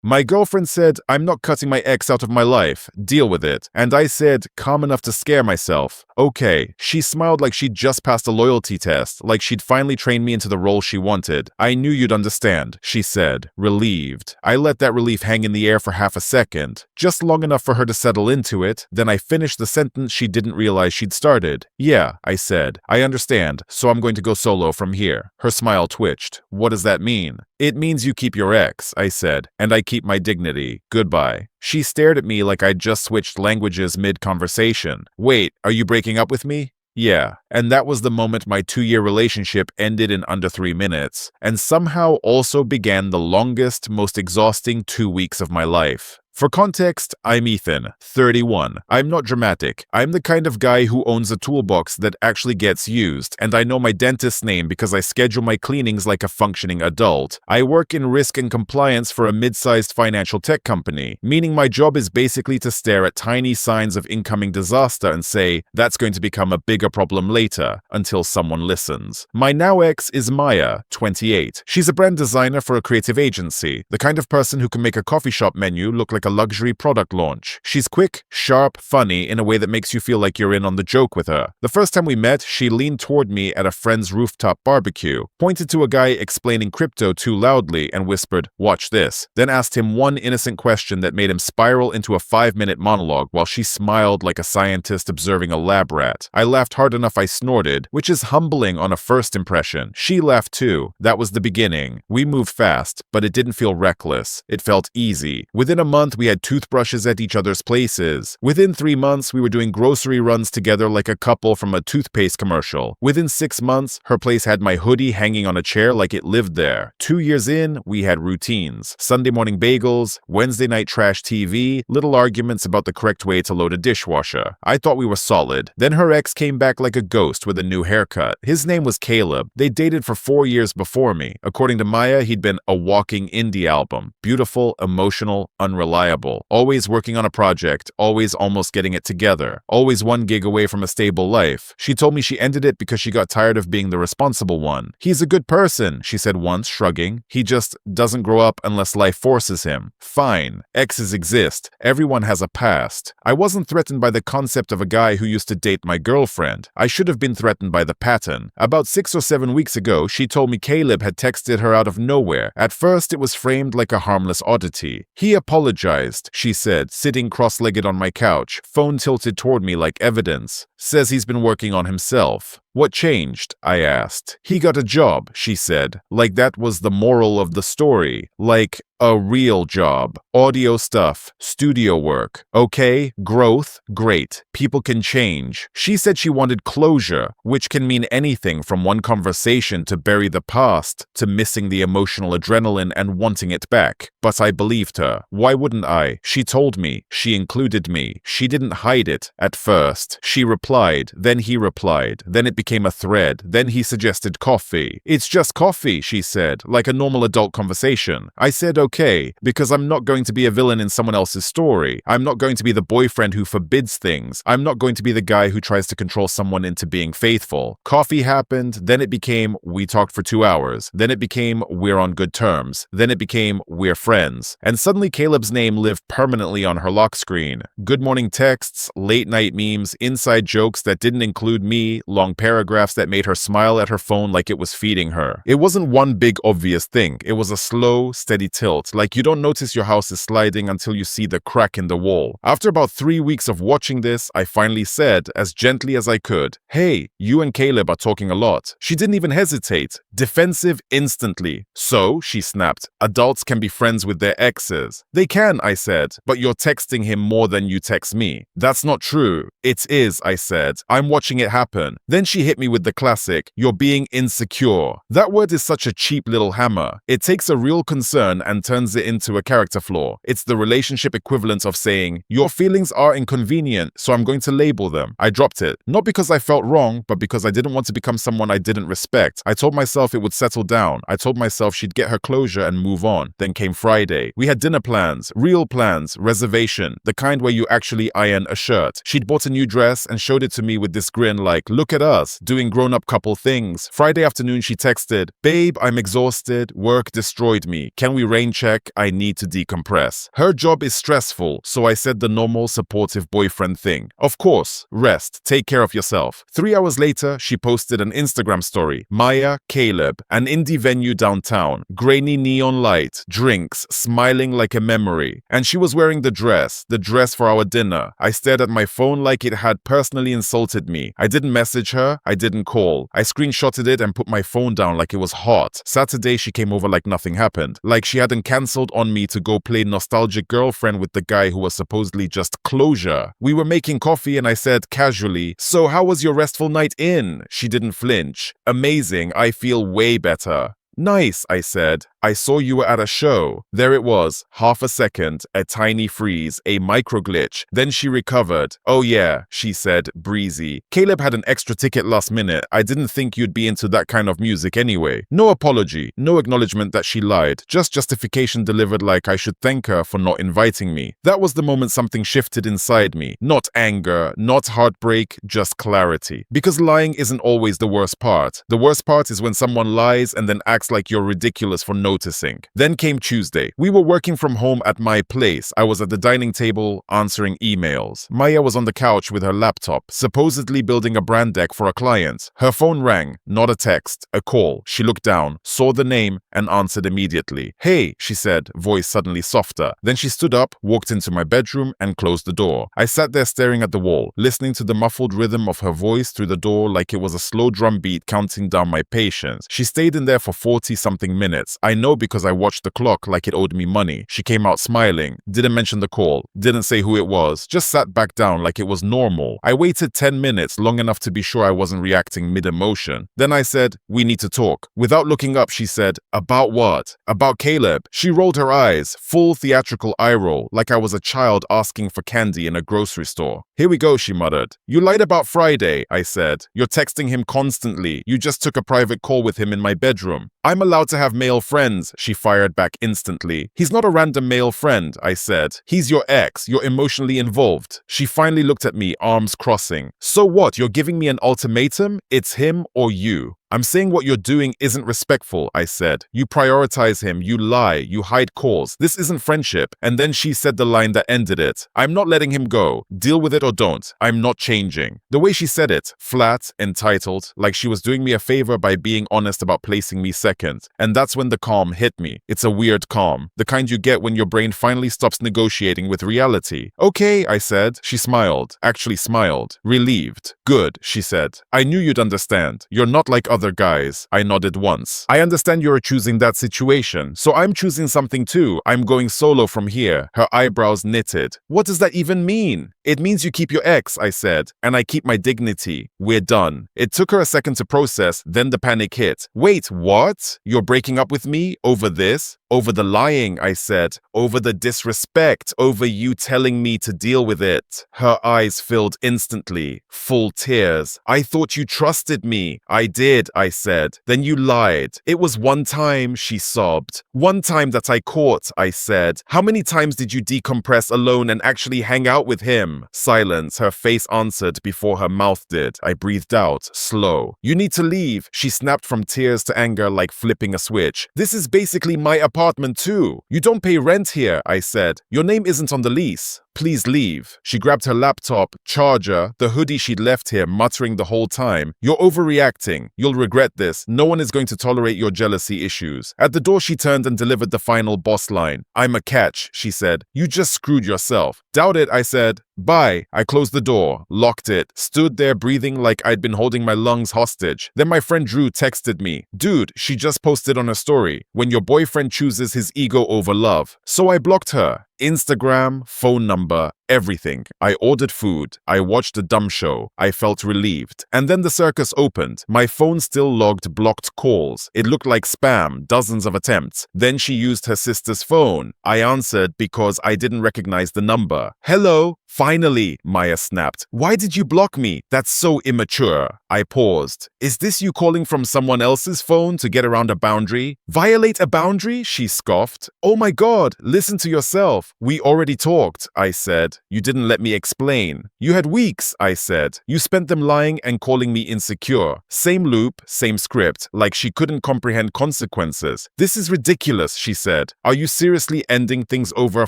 My girlfriend said, I'm not cutting my ex out of my life. Deal with it. And I said, calm enough to scare myself. Okay. She smiled like she'd just passed a loyalty test, like she'd finally trained me into the role she wanted. I knew you'd understand, she said, relieved. I let that relief hang in the air for half a second, just long enough for her to settle into it. Then I finished the sentence she didn't realize she'd started. Yeah, I said. I understand, so I'm going to go solo from here. Her smile twitched. What does that mean? It means you keep your ex, I said, and I keep my dignity. Goodbye. She stared at me like I'd just switched languages mid-conversation. Wait, are you breaking up with me? Yeah, and that was the moment my 2-year relationship ended in under 3 minutes, and somehow also began the longest, most exhausting 2 weeks of my life. For context, I'm Ethan, 31. I'm not dramatic. I'm the kind of guy who owns a toolbox that actually gets used, and I know my dentist's name because I schedule my cleanings like a functioning adult. I work in risk and compliance for a mid-sized financial tech company, meaning my job is basically to stare at tiny signs of incoming disaster and say, that's going to become a bigger problem later, until someone listens. My now ex is Maya, 28. She's a brand designer for a creative agency, the kind of person who can make a coffee shop menu look like a luxury product launch. She's quick, sharp, funny in a way that makes you feel like you're in on the joke with her. The first time we met, she leaned toward me at a friend's rooftop barbecue, pointed to a guy explaining crypto too loudly and whispered, "Watch this," then asked him one innocent question that made him spiral into a 5-minute monologue while she smiled like a scientist observing a lab rat. I laughed hard enough I snorted, which is humbling on a first impression. She laughed too. That was the beginning. We moved fast, but it didn't feel reckless. It felt easy. Within a month, we had toothbrushes at each other's places. Within 3 months, we were doing grocery runs together like a couple from a toothpaste commercial. Within 6 months, her place had my hoodie hanging on a chair like it lived there. 2 years in, we had routines. Sunday morning bagels, Wednesday night trash TV, little arguments about the correct way to load a dishwasher. I thought we were solid. Then her ex came back like a ghost with a new haircut. His name was Caleb. They dated for 4 years before me. According to Maya, he'd been a walking indie album. Beautiful, emotional, unreliable. Always working on a project, always almost getting it together, always 1 gig away from a stable life. She told me she ended it because she got tired of being the responsible one. He's a good person, she said once, shrugging. He just doesn't grow up unless life forces him. Fine. Exes exist. Everyone has a past. I wasn't threatened by the concept of a guy who used to date my girlfriend. I should have been threatened by the pattern. About 6 or 7 weeks ago, she told me Caleb had texted her out of nowhere. At first, it was framed like a harmless oddity. He apologized, she said, sitting cross-legged on my couch, phone tilted toward me like evidence. Says he's been working on himself. What changed? I asked. He got a job, she said, like that was the moral of the story. Like a real job. Audio stuff. Studio work. Okay, growth. Great. People can change. She said she wanted closure, which can mean anything from one conversation to bury the past to missing the emotional adrenaline and wanting it back. But I believed her. Why wouldn't I? She told me. She included me. She didn't hide it at first. She replied. Then he replied. Then it became a thread. Then he suggested coffee. It's just coffee, she said, like a normal adult conversation. I said okay, because I'm not going to be a villain in someone else's story. I'm not going to be the boyfriend who forbids things. I'm not going to be the guy who tries to control someone into being faithful. Coffee happened, then it became we talked for 2 hours. Then it became we're on good terms. Then it became we're friends. And suddenly Caleb's name lived permanently on her lock screen. Good morning texts, late night memes, inside jokes that didn't include me, long paragraphs that made her smile at her phone like it was feeding her. It wasn't one big obvious thing. It was a slow, steady tilt, like you don't notice your house is sliding until you see the crack in the wall. After about 3 weeks of watching this, I finally said, as gently as I could, "Hey, you and Caleb are talking a lot." She didn't even hesitate. Defensive instantly. So, she snapped, adults can be friends with their exes. They can, I said, but you're texting him more than you text me. That's not true. It is, I said. I'm watching it happen. Then she hit me with the classic, you're being insecure. That word is such a cheap little hammer. It takes a real concern and turns it into a character flaw. It's the relationship equivalent of saying, your feelings are inconvenient, so I'm going to label them. I dropped it. Not because I felt wrong, but because I didn't want to become someone I didn't respect. I told myself it would settle down. I told myself she'd get her closure and move on. Then came Friday. We had dinner plans, real plans, reservation, the kind where you actually iron a shirt. She'd bought a new dress and showed it to me with this grin like, look at us, doing grown-up couple things. Friday afternoon she texted, babe, I'm exhausted, work destroyed me. Can we rain check, I need to decompress. Her job is stressful, so I said the normal supportive boyfriend thing. Of course, rest, take care of yourself. 3 hours later, she posted an Instagram story. Maya, Caleb, an indie venue downtown, grainy neon light, drinks, smiling like a memory. And she was wearing the dress for our dinner. I stared at my phone like it had personally insulted me. I didn't message her, I didn't call. I screenshotted it and put my phone down like it was hot. Saturday, she came over like nothing happened. Like she hadn't cancelled on me to go play nostalgic girlfriend with the guy who was supposedly just closure. We were making coffee and I said casually, "So how was your restful night in?" She didn't flinch. "Amazing, I feel way better." "Nice," I said. "I saw you were at a show." There it was, half a second, a tiny freeze, a micro glitch. Then she recovered. "Oh yeah," she said, breezy. "Caleb had an extra ticket last minute. I didn't think you'd be into that kind of music anyway." No apology, no acknowledgement that she lied, just justification delivered like I should thank her for not inviting me. That was the moment something shifted inside me. Not anger, not heartbreak, just clarity. Because lying isn't always the worst part. The worst part is when someone lies and then acts like you're ridiculous for noticing. Then came Tuesday. We were working from home at my place. I was at the dining table answering emails. Maya was on the couch with her laptop, supposedly building a brand deck for a client. Her phone rang, not a text, a call. She looked down, saw the name, and answered immediately. "Hey," she said, voice suddenly softer. Then she stood up, walked into my bedroom, and closed the door. I sat there staring at the wall, listening to the muffled rhythm of her voice through the door like it was a slow drum beat counting down my patience. She stayed in there for 40-something minutes. I know because I watched the clock like it owed me money. She came out smiling, didn't mention the call, didn't say who it was, just sat back down like it was normal. I waited 10 minutes, long enough to be sure I wasn't reacting mid-emotion. Then I said, "We need to talk." Without looking up, she said, "About what?" "About Caleb." She rolled her eyes, full theatrical eye roll, like I was a child asking for candy in a grocery store. "Here we go," she muttered. "You lied about Friday," I said. "You're texting him constantly. You just took a private call with him in my bedroom." "I'm allowed to have male friends," she fired back instantly. "He's not a random male friend," I said. "He's your ex. You're emotionally involved." She finally looked at me, arms crossing. "So what? You're giving me an ultimatum? It's him or you." "I'm saying what you're doing isn't respectful," I said. "You prioritize him, you lie, you hide calls. This isn't friendship." And then she said the line that ended it. "I'm not letting him go. Deal with it or don't. I'm not changing." The way she said it, flat, entitled, like she was doing me a favor by being honest about placing me second. And that's when the calm hit me. It's a weird calm, the kind you get when your brain finally stops negotiating with reality. "Okay," I said. She smiled, actually smiled, relieved. "Good," she said. "I knew you'd understand. You're not like other guys." I nodded once. "I understand you're choosing that situation, so I'm choosing something too. I'm going solo from here." Her eyebrows knitted. "What does that even mean?" "It means you keep your ex," I said, "and I keep my dignity. We're done." It took her a second to process, then the panic hit. "Wait, what? You're breaking up with me over this?" "Over the lying," I said. "Over the disrespect. Over you telling me to deal with it." Her eyes filled instantly, full tears. "I thought you trusted me." "I did," I said. "Then you lied." "It was one time," she sobbed. "One time that I caught," I said. "How many times did you decompress alone and actually hang out with him?" Silence. Her face answered before her mouth did. I breathed out, slow. "You need to leave." She snapped from tears to anger like flipping a switch. "This is basically my apartment too. You don't pay rent here," I said. "Your name isn't on the lease. Please leave." She grabbed her laptop, charger, the hoodie she'd left here, muttering the whole time, "You're overreacting. You'll regret this. No one is going to tolerate your jealousy issues." At the door, she turned and delivered the final boss line. "I'm a catch," she said. "You just screwed yourself." "Doubt it," I said. "Bye." I closed the door, locked it, stood there breathing like I'd been holding my lungs hostage. Then my friend Drew texted me. "Dude, she just posted on her story, when your boyfriend chooses his ego over love." So I blocked her. Instagram, phone number, everything. I ordered food. I watched a dumb show. I felt relieved. And then the circus opened. My phone still logged blocked calls. It looked like spam, dozens of attempts. Then she used her sister's phone. I answered because I didn't recognize the number. "Hello?" "Finally," Maya snapped. "Why did you block me? That's so immature." I paused. "Is this you calling from someone else's phone to get around a boundary?" "Violate a boundary?" she scoffed. "Oh my God, listen to yourself." "We already talked," I said. You didn't let me explain. You had weeks, I said. You spent them lying and calling me insecure. Same loop, same script, like she couldn't comprehend consequences. This is ridiculous, she said. Are you seriously ending things over a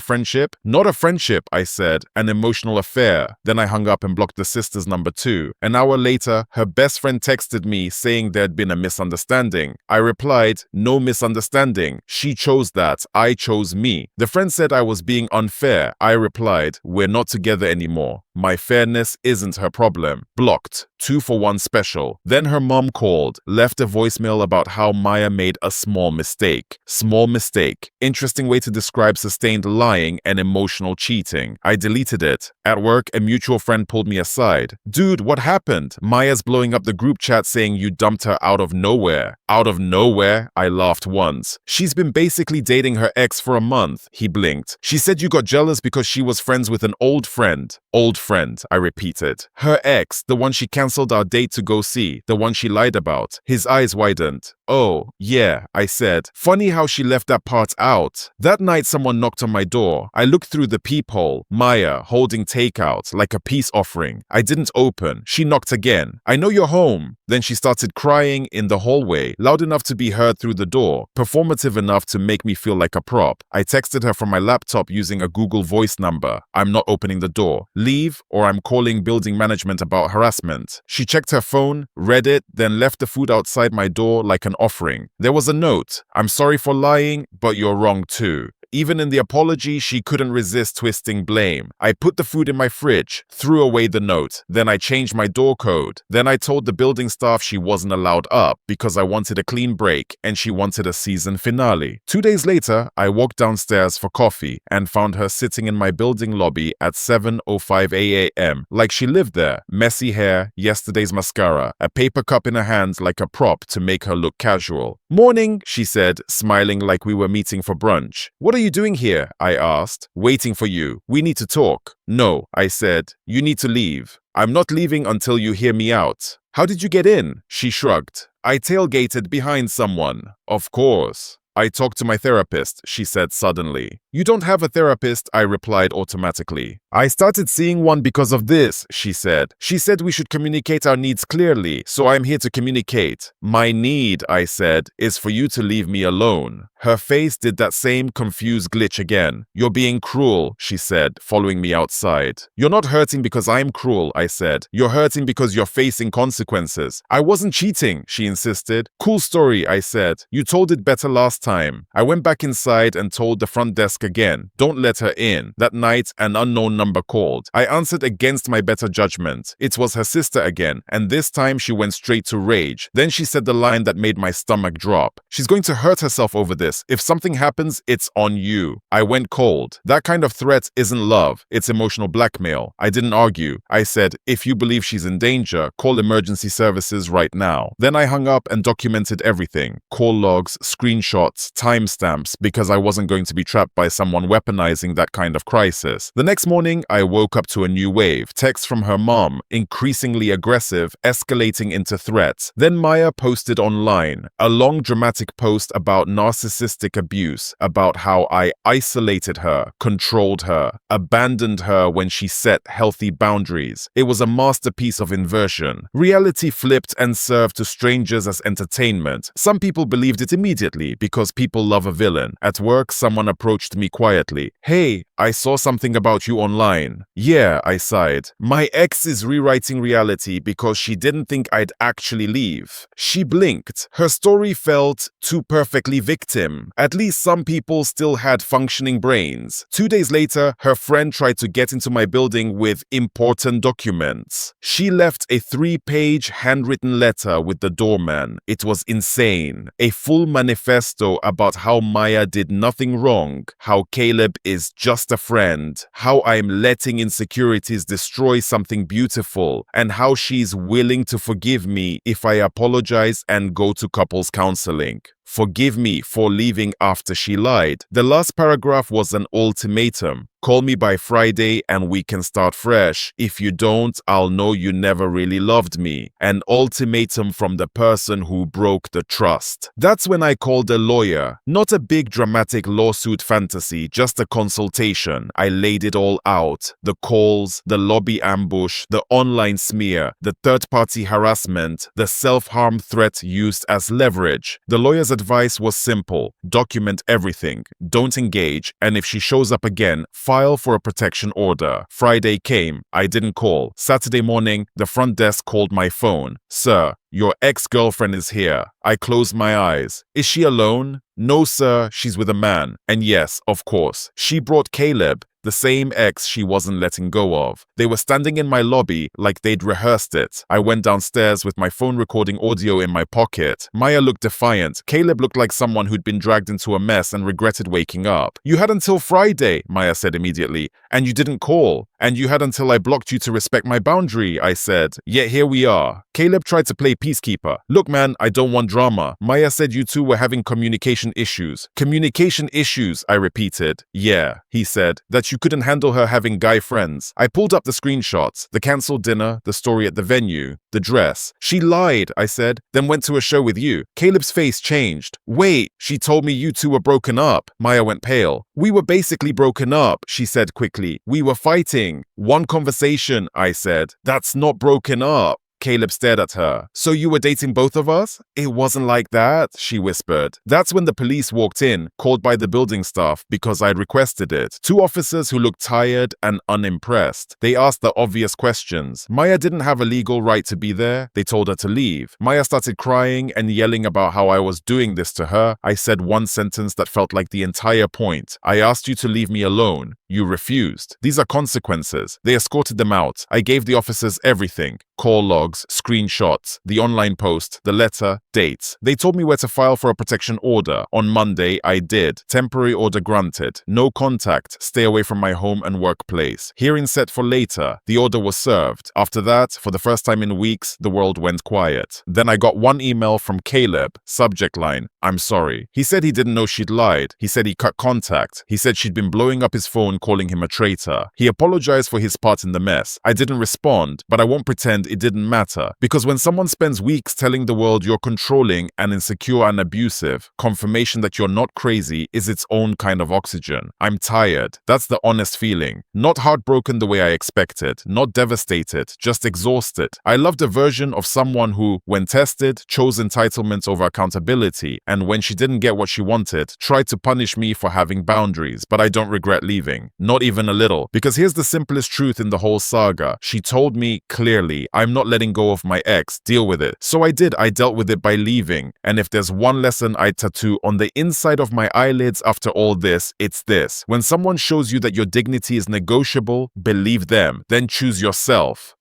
friendship? Not a friendship, I said. An emotional affair. Then I hung up and blocked the sister's number too. An hour later, her best friend texted me saying there'd been a misunderstanding. I replied, no misunderstanding. She chose that. I chose me. The friend said I was being unfair. I replied, we're not together anymore. My fairness isn't her problem. Blocked. 2-for-1 special. Then her mom called, left a voicemail about how Maya made a small mistake. Small mistake. Interesting way to describe sustained lying and emotional cheating. I deleted it. At work, a mutual friend pulled me aside. Dude, what happened? Maya's blowing up the group chat saying you dumped her out of nowhere. Out of nowhere? I laughed once. She's been basically dating her ex for a month. He blinked. She said you got jealous because she was friends with an old friend. Old friend, I repeated. Her ex, the one she cancelled our date to go see, the one she lied about. His eyes widened. Oh, yeah, I said. Funny how she left that part out. That night someone knocked on my door. I looked through the peephole. Maya, holding takeout, like a peace offering. I didn't open. She knocked again. I know you're home. Then she started crying in the hallway, loud enough to be heard through the door, performative enough to make me feel like a prop. I texted her from my laptop using a Google Voice number. I'm not opening the door. Leave, or I'm calling building management about harassment. She checked her phone, read it, then left the food outside my door like an offering. There was a note. I'm sorry for lying, but you're wrong too. Even in the apology, she couldn't resist twisting blame. I put the food in my fridge, threw away the note. Then I changed my door code. Then I told the building staff she wasn't allowed up because I wanted a clean break and she wanted a season finale. 2 days later, I walked downstairs for coffee and found her sitting in my building lobby at 7:05 a.m. like she lived there. Messy hair, yesterday's mascara, a paper cup in her hands like a prop to make her look casual. Morning, she said, smiling like we were meeting for brunch. What are you doing here? I asked. Waiting for you. We need to talk. No, I said. You need to leave. I'm not leaving until you hear me out. How did you get in? She shrugged. I tailgated behind someone. Of course. I talked to my therapist, she said suddenly. You don't have a therapist, I replied automatically. I started seeing one because of this, she said. She said we should communicate our needs clearly, so I'm here to communicate. My need, I said, is for you to leave me alone. Her face did that same confused glitch again. You're being cruel, she said, following me outside. You're not hurting because I'm cruel, I said. You're hurting because you're facing consequences. I wasn't cheating, she insisted. Cool story, I said. You told it better last time. I went back inside and told the front desk again, don't let her in. That night, an unknown number called. I answered against my better judgment. It was her sister again, and this time she went straight to rage. Then she said the line that made my stomach drop. She's going to hurt herself over this. If something happens, it's on you. I went cold. That kind of threat isn't love. It's emotional blackmail. I didn't argue. I said, if you believe she's in danger, call emergency services right now. Then I hung up and documented everything. Call logs, screenshots, timestamps, because I wasn't going to be trapped by someone weaponizing that kind of crisis. The next morning, I woke up to a new wave. Texts from her mom, increasingly aggressive, escalating into threats. Then Maya posted online a long dramatic post about narcissistic abuse, about how I isolated her, controlled her, abandoned her when she set healthy boundaries. It was a masterpiece of inversion. Reality flipped and served to strangers as entertainment. Some people believed it immediately because people love a villain. At work, someone approached me quietly. Hey, I saw something about you online. Yeah, I sighed. My ex is rewriting reality because she didn't think I'd actually leave. She blinked. Her story felt too perfectly victim. At least some people still had functioning brains. 2 days later, her friend tried to get into my building with important documents. She left a 3-page handwritten letter with the doorman. It was insane. A full manifesto about how Maya did nothing wrong, how Caleb is just a friend, how I'm letting insecurities destroy something beautiful, and how she's willing to forgive me if I apologize and go to couples counseling. Forgive me for leaving after she lied. The last paragraph was an ultimatum. Call me by Friday and we can start fresh. If you don't, I'll know you never really loved me. An ultimatum from the person who broke the trust. That's when I called a lawyer. Not a big dramatic lawsuit fantasy, just a consultation. I laid it all out. The calls, the lobby ambush, the online smear, the third-party harassment, the self-harm threat used as leverage. The lawyer's advice was simple. Document everything. Don't engage, and if she shows up again, file for a protection order. Friday came. I didn't call. Saturday morning, the front desk called my phone. Sir, your ex-girlfriend is here. I closed my eyes. Is she alone? No, sir, she's with a man. And yes, of course, she brought Caleb, the same ex she wasn't letting go of. They were standing in my lobby like they'd rehearsed it. I went downstairs with my phone recording audio in my pocket. Maya looked defiant. Caleb looked like someone who'd been dragged into a mess and regretted waking up. You had until Friday, Maya said immediately, and you didn't call. And you had until I blocked you to respect my boundary, I said. Yet here we are. Caleb tried to play peacekeeper. Look, man, I don't want drama. Maya said you two were having communication issues. Communication issues, I repeated. Yeah, he said, that you couldn't handle her having guy friends. I pulled up the screenshots, the cancelled dinner, the story at the venue, the dress. She lied, I said, then went to a show with you. Caleb's face changed. Wait, she told me you two were broken up. Maya went pale. We were basically broken up, she said quickly. We were fighting. One conversation, I said. That's not broken up. Caleb stared at her. So you were dating both of us? It wasn't like that, she whispered. That's when the police walked in, called by the building staff because I'd requested it. Two officers who looked tired and unimpressed. They asked the obvious questions. Maya didn't have a legal right to be there. They told her to leave. Maya started crying and yelling about how I was doing this to her. I said one sentence that felt like the entire point. I asked you to leave me alone. You refused. These are consequences. They escorted them out. I gave the officers everything. Call logs, screenshots, the online post, the letter, dates. They told me where to file for a protection order. On Monday, I did. Temporary order granted. No contact. Stay away from my home and workplace. Hearing set for later. The order was served. After that, for the first time in weeks, the world went quiet. Then I got one email from Caleb. Subject line, I'm sorry. He said he didn't know she'd lied. He said he cut contact. He said she'd been blowing up his phone calling him a traitor. He apologized for his part in the mess. I didn't respond, but I won't pretend it didn't matter. Because when someone spends weeks telling the world you're controlling and insecure and abusive, confirmation that you're not crazy is its own kind of oxygen. I'm tired. That's the honest feeling. Not heartbroken the way I expected. Not devastated. Just exhausted. I loved a version of someone who, when tested, chose entitlement over accountability, and when she didn't get what she wanted, tried to punish me for having boundaries. But I don't regret leaving. Not even a little. Because here's the simplest truth in the whole saga. She told me clearly, I'm not letting go of my ex, deal with it. So I did. I dealt with it by leaving. And if there's one lesson I tattoo on the inside of my eyelids after all this, it's this. When someone shows you that your dignity is negotiable, believe them. Then choose yourself.